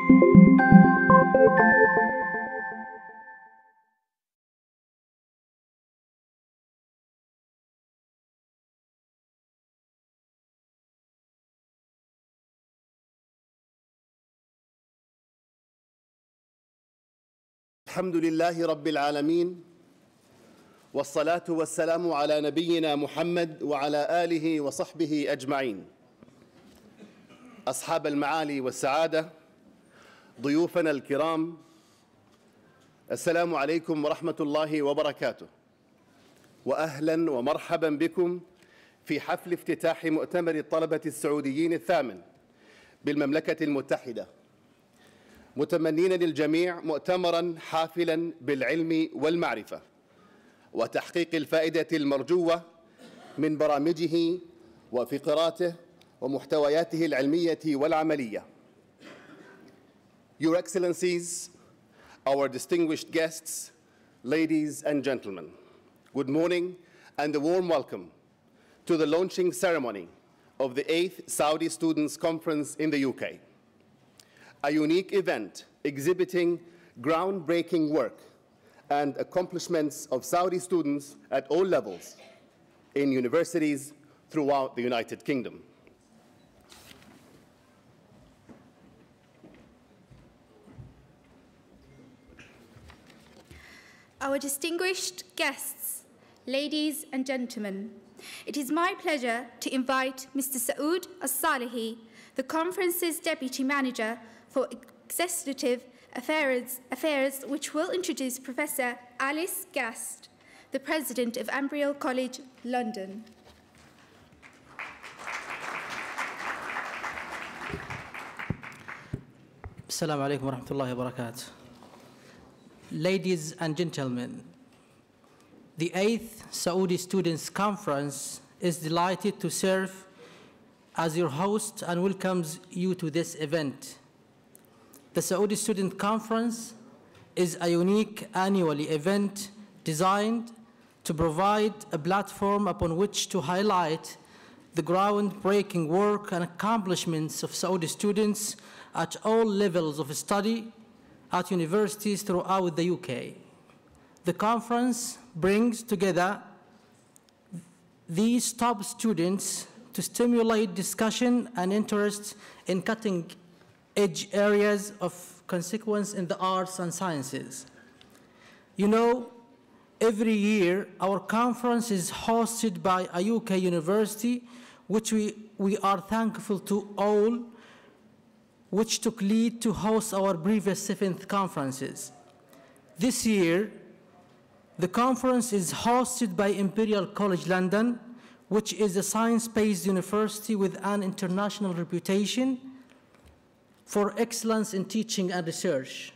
الحمد لله رب العالمين، والصلاة والسلام على نبينا محمد وعلى آله وصحبه أجمعين. أصحاب المعالي والسعادة، ضيوفنا الكرام، السلام عليكم ورحمة الله وبركاته، وأهلا ومرحبا بكم في حفل افتتاح مؤتمر الطلبة السعوديين الثامن بالمملكة المتحدة، متمنين للجميع مؤتمراً حافلاً بالعلم والمعرفة وتحقيق الفائدة المرجوة من برامجه وفقراته ومحتوياته العلمية والعملية. Your Excellencies, our distinguished guests, ladies and gentlemen, good morning and a warm welcome to the launching ceremony of the 8th Saudi Students' Conference in the UK. A unique event exhibiting groundbreaking work and accomplishments of Saudi students at all levels in universities throughout the United Kingdom. Our distinguished guests, ladies and gentlemen, it is my pleasure to invite Mr. Saud As-Salihi, the conference's Deputy Manager for Executive Affairs, which will introduce Professor Alice Gast, the President of Imperial College, London. Assalamu alaikum wa rahmatullahi wa barakatuh. Ladies and gentlemen, the 8th Saudi Students' Conference is delighted to serve as your host and welcomes you to this event. The Saudi Student Conference is a unique annual event designed to provide a platform upon which to highlight the groundbreaking work and accomplishments of Saudi students at all levels of study at universities throughout the UK. The conference brings together these top students to stimulate discussion and interest in cutting-edge areas of consequence in the arts and sciences. You know, every year our conference is hosted by a UK university, which we are thankful to all, which took lead to host our previous 7th conferences. This year, the conference is hosted by Imperial College London, which is a science-based university with an international reputation for excellence in teaching and research.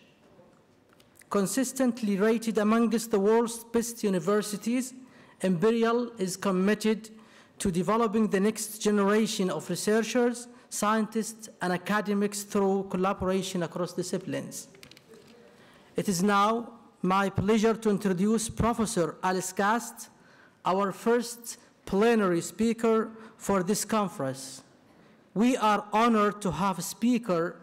Consistently rated amongst the world's best universities, Imperial is committed to developing the next generation of researchers, scientists, and academics through collaboration across disciplines. It is now my pleasure to introduce Professor Alice Gast, our first plenary speaker for this conference. We are honored to have a speaker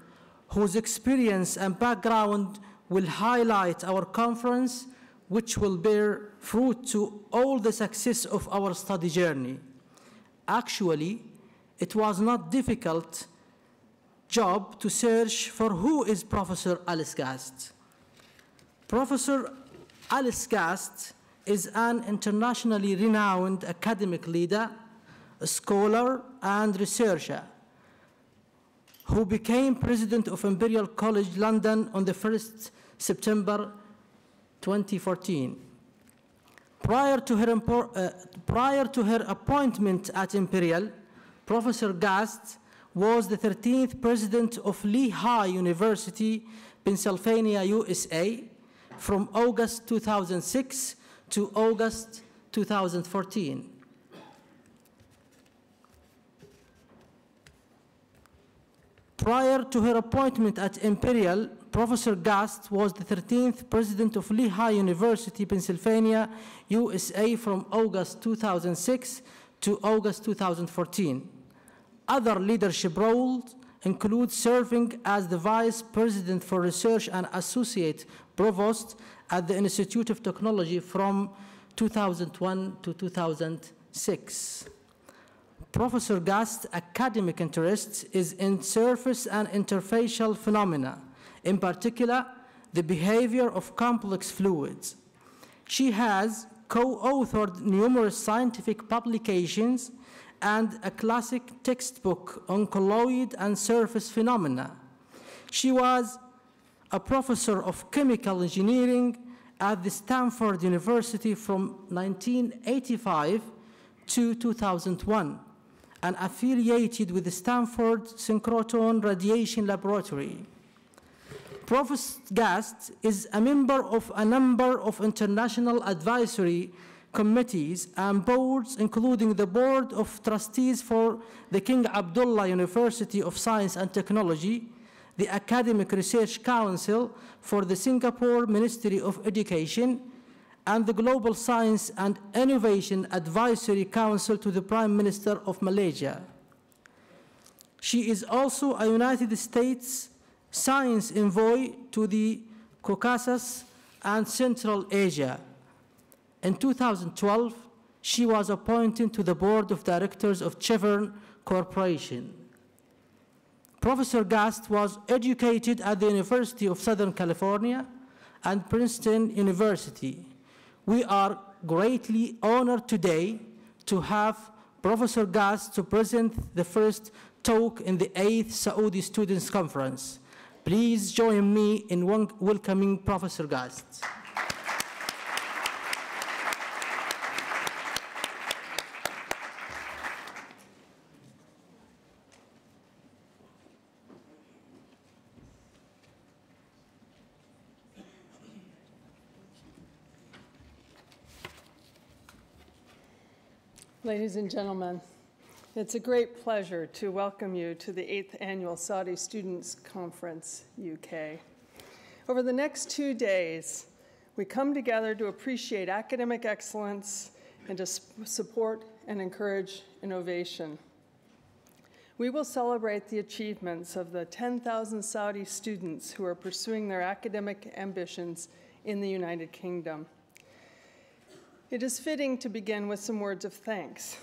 whose experience and background will highlight our conference, which will bear fruit to all the success of our study journey. Actually, it was not difficult job to search for who is Professor Alice Gast. Professor Alice Gast is an internationally renowned academic leader, a scholar, and researcher who became president of Imperial College London on the 1st September 2014. Prior to her appointment at Imperial, Professor Gast was the 13th president of Lehigh University, Pennsylvania, USA, from August 2006 to August 2014. Prior to her appointment at Imperial, Professor Gast was the 13th president of Lehigh University, Pennsylvania, USA, from August 2006 to August 2014. Other leadership roles include serving as the Vice President for Research and Associate Provost at the Institute of Technology from 2001 to 2006. Professor Gast's academic interest is in surface and interfacial phenomena, in particular, the behavior of complex fluids. She has co-authored numerous scientific publications and a classic textbook on colloid and surface phenomena. She was a professor of chemical engineering at the Stanford University from 1985 to 2001 and affiliated with the Stanford Synchrotron Radiation Laboratory. Professor Gast is a member of a number of international advisory committees and boards, including the Board of Trustees for the King Abdullah University of Science and Technology, the Academic Research Council for the Singapore Ministry of Education, and the Global Science and Innovation Advisory Council to the Prime Minister of Malaysia. She is also a United States Science Envoy to the Caucasus and Central Asia. In 2012, she was appointed to the Board of Directors of Chevron Corporation. Professor Gast was educated at the University of Southern California and Princeton University. We are greatly honored today to have Professor Gast to present the first talk in the 8th Saudi Students' Conference. Please join me in welcoming Professor Gast. Ladies and gentlemen, it's a great pleasure to welcome you to the 8th Annual Saudi Students' Conference, UK. Over the next 2 days, we come together to appreciate academic excellence and to support and encourage innovation. We will celebrate the achievements of the 10,000 Saudi students who are pursuing their academic ambitions in the United Kingdom. It is fitting to begin with some words of thanks,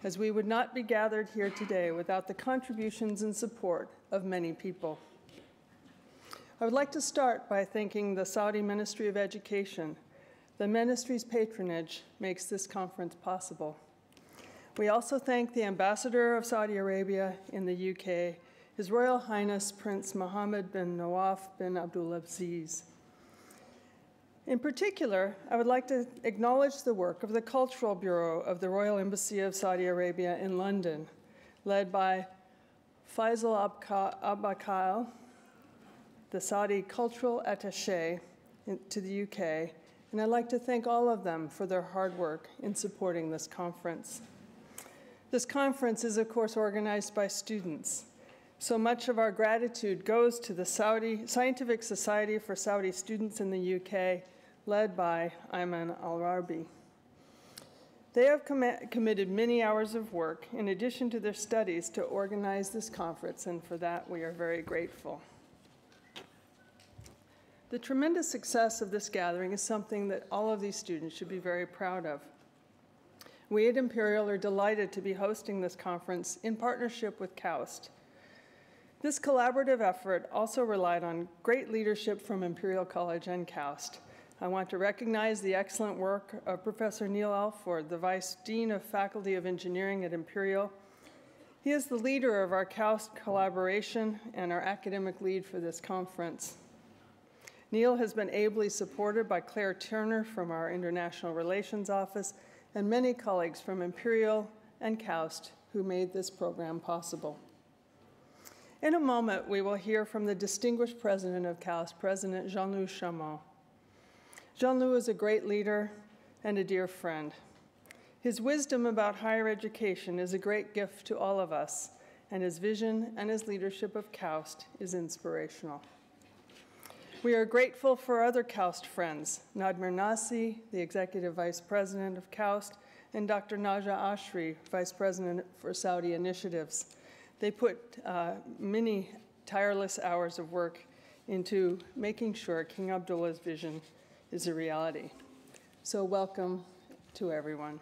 as we would not be gathered here today without the contributions and support of many people. I would like to start by thanking the Saudi Ministry of Education. The ministry's patronage makes this conference possible. We also thank the Ambassador of Saudi Arabia in the UK, His Royal Highness Prince Mohammed bin Nawaf bin Abdulaziz. In particular, I would like to acknowledge the work of the Cultural Bureau of the Royal Embassy of Saudi Arabia in London, led by Faisal Abbakal, the Saudi Cultural Attaché to the UK, and I'd like to thank all of them for their hard work in supporting this conference. This conference is, of course, organized by students. So much of our gratitude goes to the Saudi Scientific Society for Saudi Students in the UK, led by Ayman Al-Rabi. They have committed many hours of work in addition to their studies to organize this conference, and for that we are very grateful. The tremendous success of this gathering is something that all of these students should be very proud of. We at Imperial are delighted to be hosting this conference in partnership with KAUST. This collaborative effort also relied on great leadership from Imperial College and KAUST. I want to recognize the excellent work of Professor Neil Alford, the Vice Dean of Faculty of Engineering at Imperial. He is the leader of our KAUST collaboration and our academic lead for this conference. Neil has been ably supported by Claire Turner from our International Relations Office and many colleagues from Imperial and KAUST who made this program possible. In a moment, we will hear from the distinguished president of KAUST, President Jean-Louis Chamon. Jean-Louis is a great leader and a dear friend. His wisdom about higher education is a great gift to all of us, and his vision and his leadership of KAUST is inspirational. We are grateful for other KAUST friends, Nadmir Nasi, the Executive Vice President of KAUST, and Dr. Naja Ashri, Vice President for Saudi Initiatives. They put many tireless hours of work into making sure King Abdullah's vision is a reality. So welcome to everyone.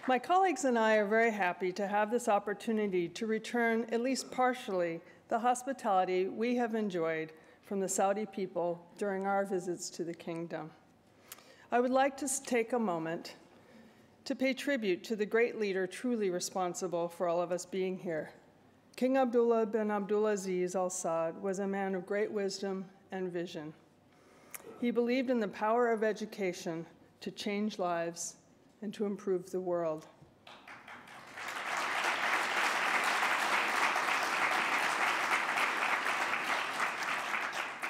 My colleagues and I are very happy to have this opportunity to return, at least partially, the hospitality we have enjoyed from the Saudi people during our visits to the kingdom. I would like to take a moment to pay tribute to the great leader truly responsible for all of us being here. King Abdullah bin Abdulaziz Al Saud was a man of great wisdom and vision. He believed in the power of education to change lives and to improve the world.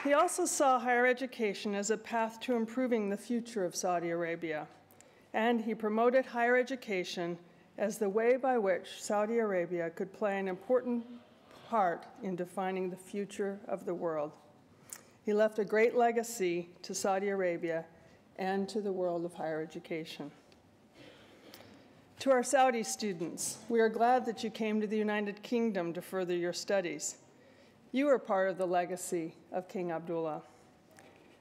He also saw higher education as a path to improving the future of Saudi Arabia, and he promoted higher education as the way by which Saudi Arabia could play an important part in defining the future of the world. He left a great legacy to Saudi Arabia and to the world of higher education. To our Saudi students, we are glad that you came to the United Kingdom to further your studies. You are part of the legacy of King Abdullah.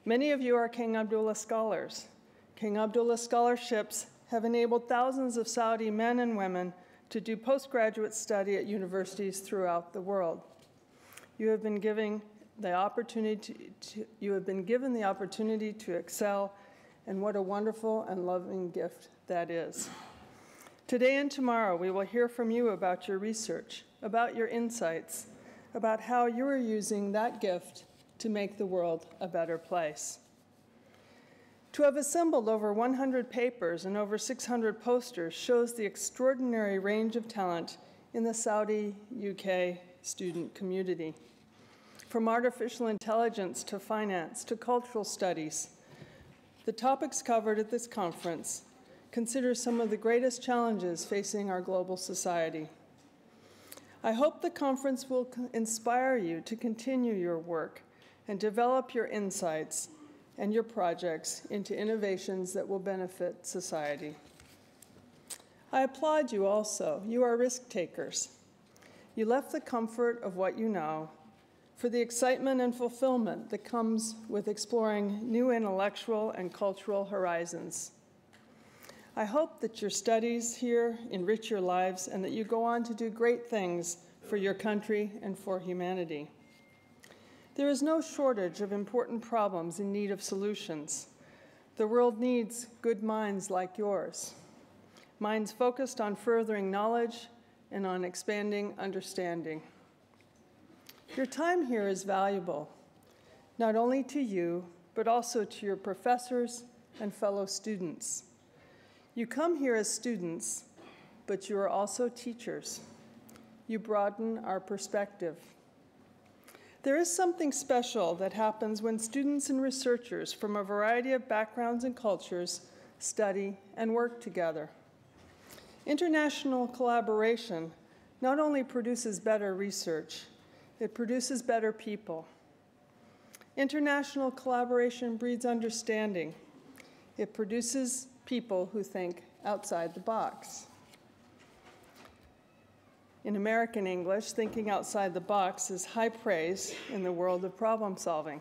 Many of you are King Abdullah scholars. King Abdullah scholarships have enabled thousands of Saudi men and women to do postgraduate study at universities throughout the world. You have been given the opportunity to excel, and what a wonderful and loving gift that is. Today and tomorrow, we will hear from you about your research, about your insights, about how you are using that gift to make the world a better place. To have assembled over 100 papers and over 600 posters shows the extraordinary range of talent in the Saudi UK student community. From artificial intelligence to finance to cultural studies, the topics covered at this conference consider some of the greatest challenges facing our global society. I hope the conference will inspire you to continue your work and develop your insights and your projects into innovations that will benefit society. I applaud you also. You are risk takers. You left the comfort of what you know for the excitement and fulfillment that comes with exploring new intellectual and cultural horizons. I hope that your studies here enrich your lives and that you go on to do great things for your country and for humanity. There is no shortage of important problems in need of solutions. The world needs good minds like yours, minds focused on furthering knowledge and on expanding understanding. Your time here is valuable, not only to you, but also to your professors and fellow students. You come here as students, but you are also teachers. You broaden our perspective. There is something special that happens when students and researchers from a variety of backgrounds and cultures study and work together. International collaboration not only produces better research, it produces better people. International collaboration breeds understanding. It produces people who think outside the box. In American English, thinking outside the box is high praise in the world of problem solving.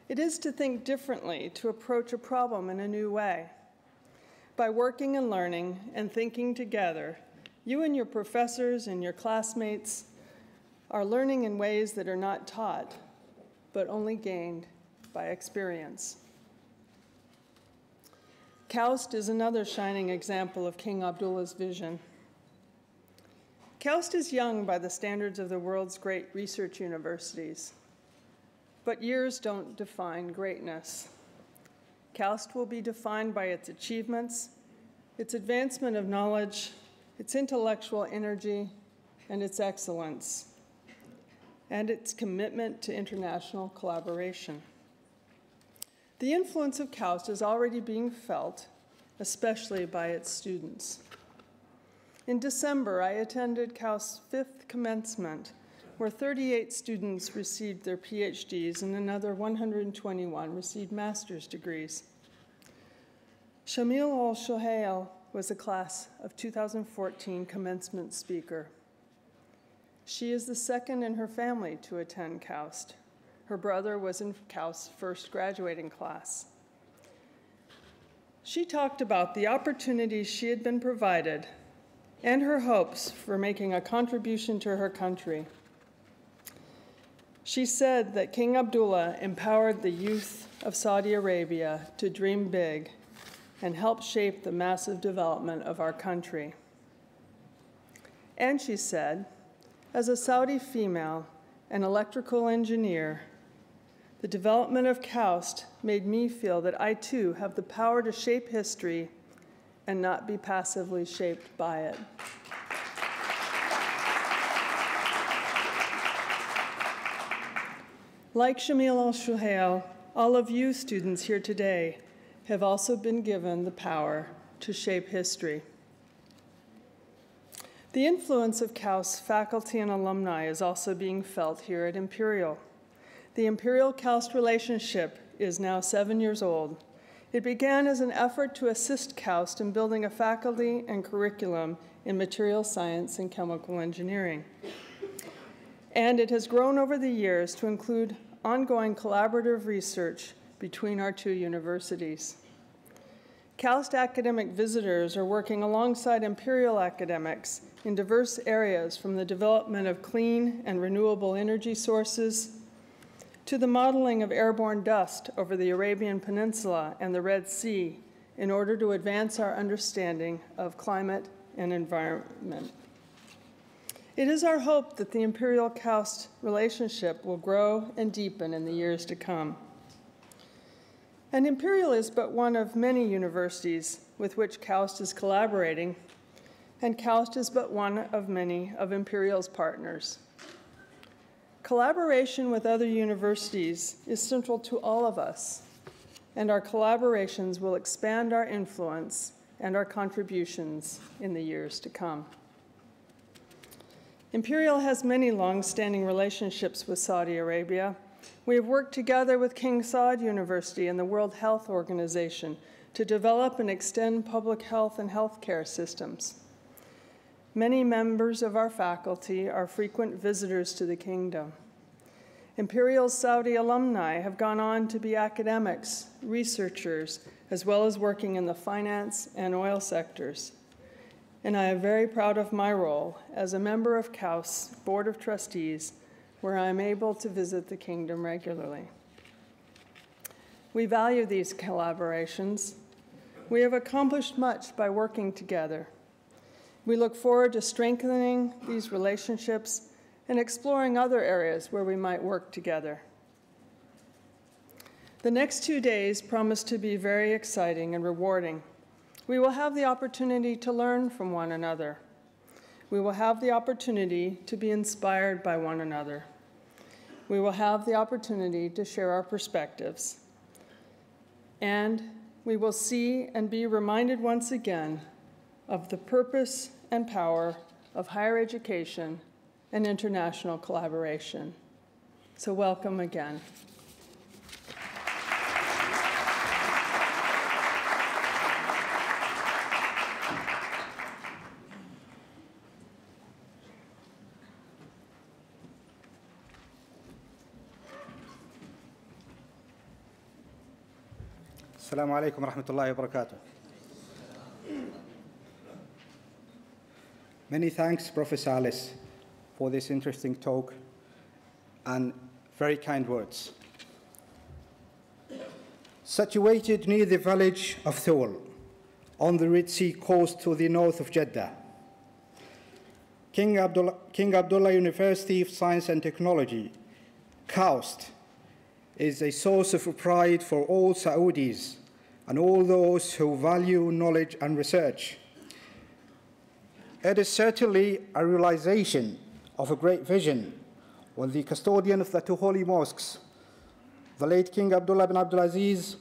It is to think differently, to approach a problem in a new way. By working and learning and thinking together, you and your professors and your classmates are learning in ways that are not taught, but only gained by experience. KAUST is another shining example of King Abdullah's vision. KAUST is young by the standards of the world's great research universities, but years don't define greatness. KAUST will be defined by its achievements, its advancement of knowledge, its intellectual energy, and its excellence, and its commitment to international collaboration. The influence of KAUST is already being felt, especially by its students. In December, I attended KAUST's 5th commencement, where 38 students received their PhDs and another 121 received master's degrees. Shamil al-Shohail was a class of 2014 commencement speaker. She is the second in her family to attend KAUST. Her brother was in KAUST's first graduating class. She talked about the opportunities she had been provided and her hopes for making a contribution to her country. She said that King Abdullah empowered the youth of Saudi Arabia to dream big and help shape the massive development of our country. And she said, as a Saudi female and electrical engineer, the development of KAUST made me feel that I too have the power to shape history and not be passively shaped by it. Like Shamil al-Shohail, all of you students here today have also been given the power to shape history. The influence of KAUST faculty and alumni is also being felt here at Imperial. The Imperial-KAUST relationship is now 7 years old. It began as an effort to assist KAUST in building a faculty and curriculum in material science and chemical engineering. And it has grown over the years to include ongoing collaborative research between our two universities. KAUST academic visitors are working alongside Imperial academics in diverse areas, from the development of clean and renewable energy sources to the modeling of airborne dust over the Arabian Peninsula and the Red Sea in order to advance our understanding of climate and environment. It is our hope that the Imperial-KAUST relationship will grow and deepen in the years to come. And Imperial is but one of many universities with which KAUST is collaborating, and KAUST is but one of many of Imperial's partners. Collaboration with other universities is central to all of us, and our collaborations will expand our influence and our contributions in the years to come. Imperial has many long-standing relationships with Saudi Arabia. We have worked together with King Saud University and the World Health Organization to develop and extend public health and healthcare systems. Many members of our faculty are frequent visitors to the kingdom. Imperial's Saudi alumni have gone on to be academics, researchers, as well as working in the finance and oil sectors. And I am very proud of my role as a member of KAUST's Board of Trustees, where I am able to visit the kingdom regularly. We value these collaborations. We have accomplished much by working together. We look forward to strengthening these relationships and exploring other areas where we might work together. The next 2 days promise to be very exciting and rewarding. We will have the opportunity to learn from one another. We will have the opportunity to be inspired by one another. We will have the opportunity to share our perspectives. And we will see and be reminded once again of the purpose and power of higher education and international collaboration. So welcome again. Assalamu alaikum wa rahmatullahi wa barakatuh. Many thanks, Professor Alice, for this interesting talk and very kind words. Situated near the village of Thul, on the Red Sea coast to the north of Jeddah, King Abdullah University of Science and Technology, KAUST, is a source of pride for all Saudis and all those who value knowledge and research. It is certainly a realization of a great vision when the custodian of the two holy mosques, the late King Abdullah bin Abdulaziz,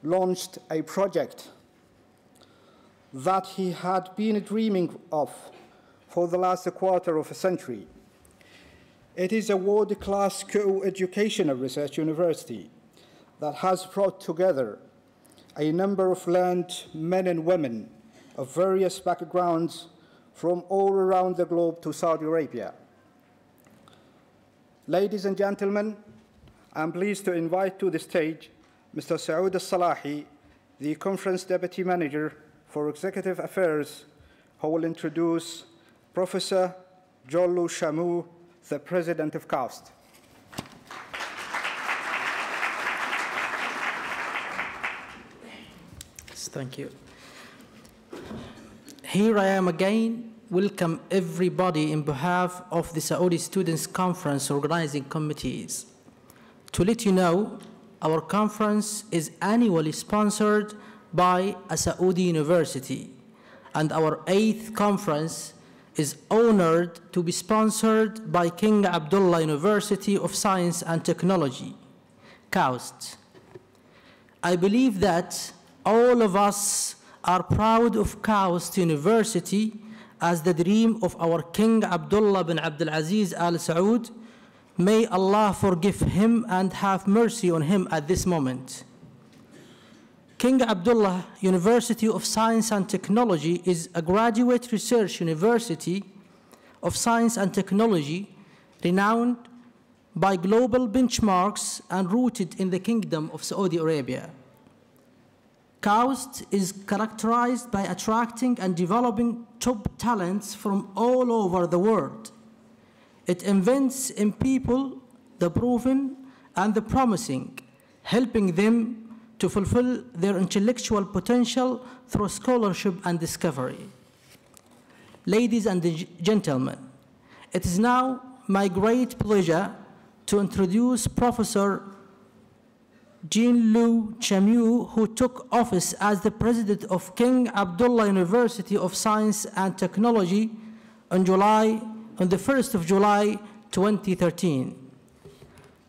launched a project that he had been dreaming of for the last quarter of a century. It is a world-class co-educational research university that has brought together a number of learned men and women of various backgrounds from all around the globe to Saudi Arabia. Ladies and gentlemen, I'm pleased to invite to the stage Mr. Saud Al-Salahi, the Conference Deputy Manager for Executive Affairs, who will introduce Professor Jollu Shamu, the President of KAUST. Thank you. Here I am again. Welcome everybody in behalf of the Saudi Students' Conference organizing committees. To let you know, our conference is annually sponsored by a Saudi university, and our 8th conference is honored to be sponsored by King Abdullah University of Science and Technology, KAUST. I believe that all of us are proud of KAUST University as the dream of our King Abdullah bin Abdul Aziz Al Saud. May Allah forgive him and have mercy on him at this moment. King Abdullah University of Science and Technology is a graduate research university of science and technology renowned by global benchmarks and rooted in the Kingdom of Saudi Arabia. KAUST is characterized by attracting and developing top talents from all over the world. It invests in people, the proven and the promising, helping them to fulfill their intellectual potential through scholarship and discovery. Ladies and gentlemen, it is now my great pleasure to introduce Professor Jollu Shamu, who took office as the President of King Abdullah University of Science and Technology on the 1st of July 2013.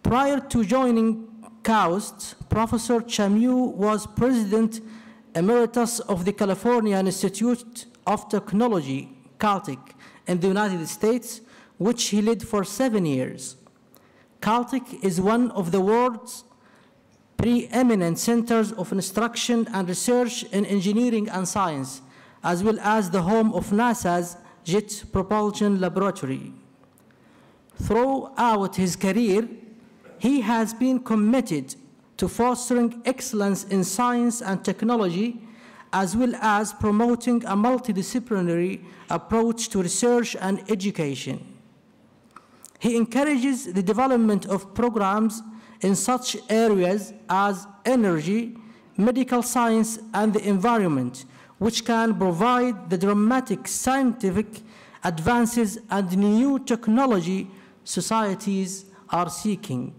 Prior to joining KAUST, Professor Shamu was President Emeritus of the California Institute of Technology, Caltech, in the United States, which he led for 7 years. Caltech is one of the world's preeminent centers of instruction and research in engineering and science, as well as the home of NASA's Jet Propulsion Laboratory. Throughout his career, he has been committed to fostering excellence in science and technology, as well as promoting a multidisciplinary approach to research and education. He encourages the development of programs in such areas as energy, medical science, and the environment, which can provide the dramatic scientific advances and new technology societies are seeking.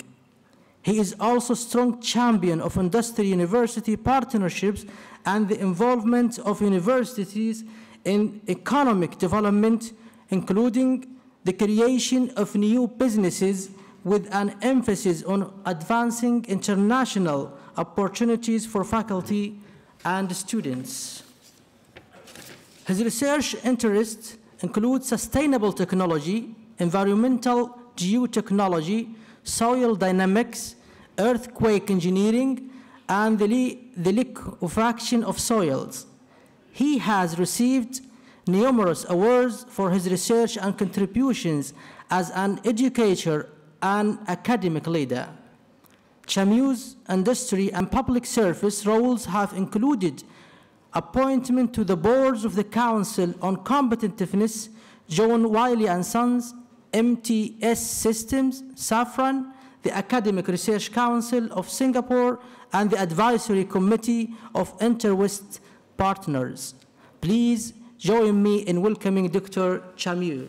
He is also a strong champion of industry-university partnerships and the involvement of universities in economic development, including the creation of new businesses with an emphasis on advancing international opportunities for faculty and students. His research interests include sustainable technology, environmental geotechnology, soil dynamics, earthquake engineering, and the liquefaction of soils. He has received numerous awards for his research and contributions as an educator and academic leader. Shamu's industry and public service roles have included appointment to the boards of the Council on Competitiveness, John Wiley & Sons, MTS Systems, Safran, the Academic Research Council of Singapore, and the Advisory Committee of Inter-West Partners. Please join me in welcoming Dr. Shamu.